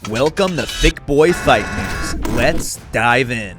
Welcome to Thick Boy Fight News. Let's dive in.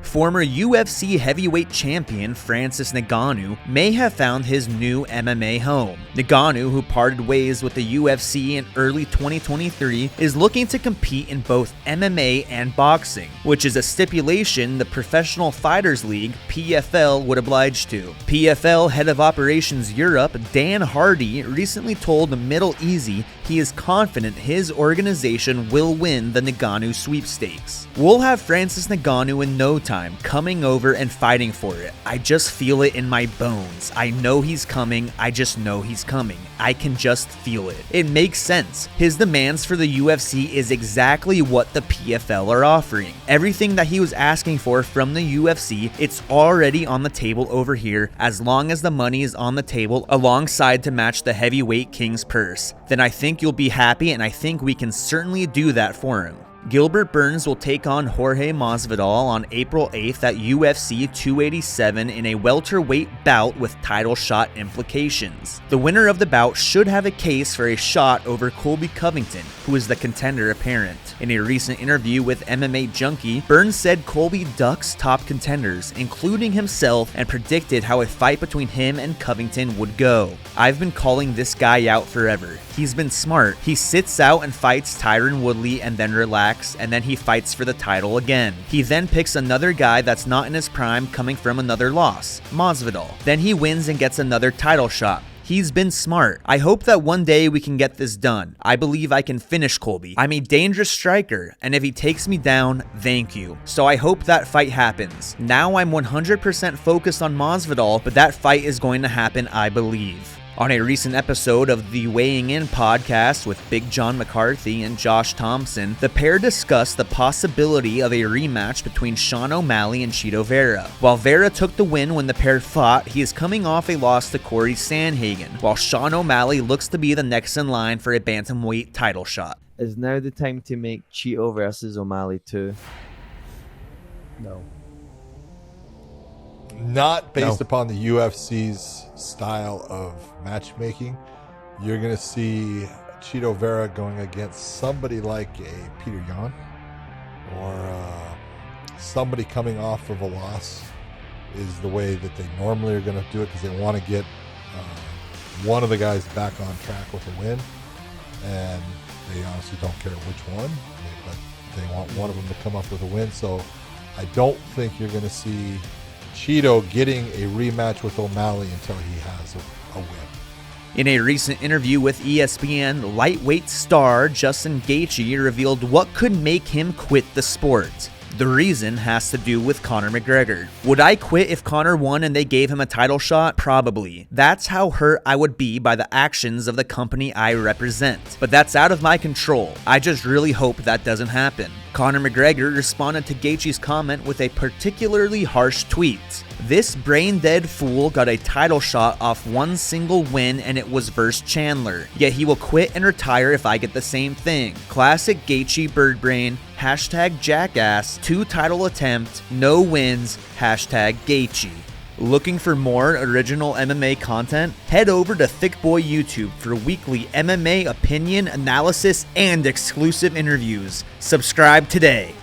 Former UFC heavyweight champion Francis Ngannou may have found his new MMA home. Ngannou, who parted ways with the UFC in early 2023, is looking to compete in both MMA and boxing, which is a stipulation the Professional Fighters League (PFL) would oblige to. PFL head of operations Europe, Dan Hardy, recently told Middle Easy he is confident his organization will win the Ngannou sweepstakes. We'll have Francis Ngannou in no time, coming over and fighting for it. I just feel it in my bones. I know he's coming. I just know he's coming. I can just feel it. It makes sense. His demands for the UFC is exactly what the PFL are offering. Everything that he was asking for from the UFC, it's already on the table over here, as long as the money is on the table alongside to match the heavyweight king's purse. Then I think you'll be happy, and I think we can certainly do that for him. Gilbert Burns will take on Jorge Masvidal on April 8th at UFC 287 in a welterweight bout with title shot implications. The winner of the bout should have a case for a shot over Colby Covington, who is the contender apparent. In a recent interview with MMA Junkie, Burns said Colby ducks top contenders, including himself, and predicted how a fight between him and Covington would go. I've been calling this guy out forever. He's been smart. He sits out and fights Tyron Woodley and then relaxes, and then he fights for the title again. He then picks another guy that's not in his prime coming from another loss, Masvidal. Then he wins and gets another title shot. He's been smart. I hope that one day we can get this done. I believe I can finish Colby. I'm a dangerous striker, and if he takes me down, thank you. So I hope that fight happens. Now I'm 100% focused on Masvidal, but that fight is going to happen, I believe. On a recent episode of the Weighing In podcast with Big John McCarthy and Josh Thompson, the pair discussed the possibility of a rematch between Sean O'Malley and Chito Vera. While Vera took the win when the pair fought, he is coming off a loss to Corey Sandhagen, while Sean O'Malley looks to be the next in line for a bantamweight title shot. Is now the time to make Chito versus O'Malley 2? No. Not based upon the UFC's style of matchmaking. You're going to see Chito Vera going against somebody like a Peter Yan or somebody coming off of a loss is the way that they normally are going to do it, because they want to get one of the guys back on track with a win, and they honestly don't care which one, but they want one of them to come up with a win. So I don't think you're going to see Chito getting a rematch with O'Malley until he has a win. In a recent interview with ESPN, lightweight star Justin Gaethje revealed what could make him quit the sport. The reason has to do with Conor McGregor. Would I quit if Conor won and they gave him a title shot? Probably. That's how hurt I would be by the actions of the company I represent. But that's out of my control. I just really hope that doesn't happen. Conor McGregor responded to Gaethje's comment with a particularly harsh tweet. This brain-dead fool got a title shot off one single win, and it was versus Chandler. Yet he will quit and retire if I get the same thing. Classic Gaethje birdbrain. #jackass. 2 title attempt. No wins. #Gaethje. Looking for more original MMA content? Head over to Thick Boy YouTube for weekly MMA opinion, analysis, and exclusive interviews. Subscribe today.